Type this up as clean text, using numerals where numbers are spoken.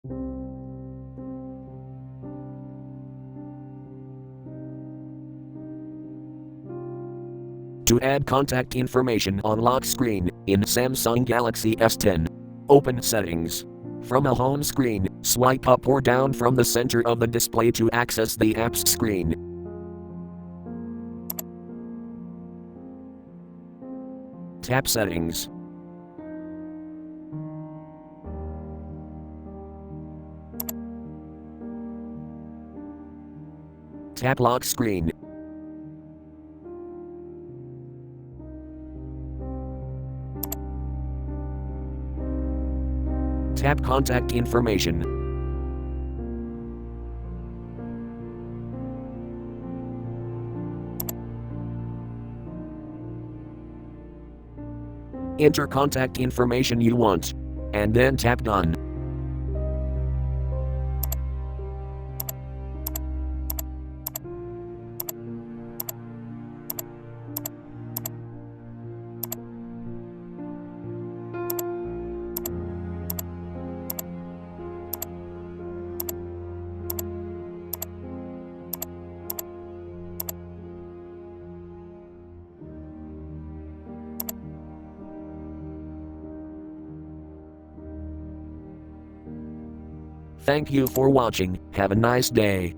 To add contact information on lock screen in Samsung Galaxy S10. Open Settings. From a home screen, swipe up or down from the center of the display to access the apps screen. Tap Settings. Tap Lock Screen. Tap Contact Information. Enter contact information you want, and then tap Done. Thank you for watching. Have a nice day.